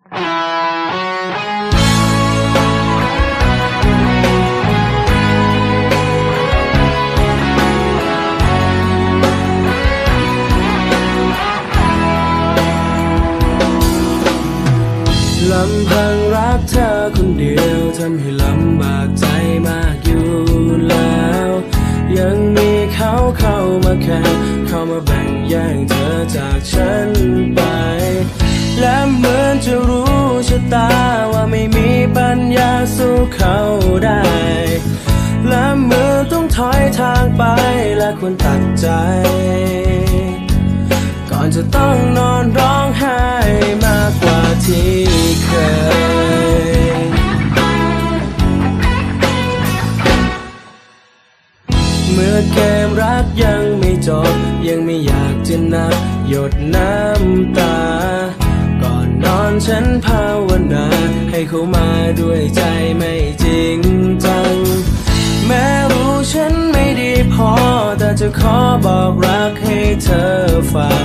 ลำพังรักเธอคนเดียวทำให้ลำบากใจมากอยู่แล้วยังมีเขาเข้ามาแข่งเข้ามาแบ่งแย่งเธอจากฉันไปและเหมือนจะรู้ชะตาว่าไม่มีปัญญาสู้เขาได้และเหมือนต้องถอยทางไปและควรตัดใจก่อนจะต้องนอนร้องไห้มากกว่าที่เคยเมื่อเกมรักยังไม่จบยังไม่อยากจะนับหยดน้ำตาก่อนนอนฉันภาวนาให้เขามาด้วยใจไม่จริงจังแม้รู้ฉันไม่ดีพอแต่จะขอบอกรักให้เธอฟัง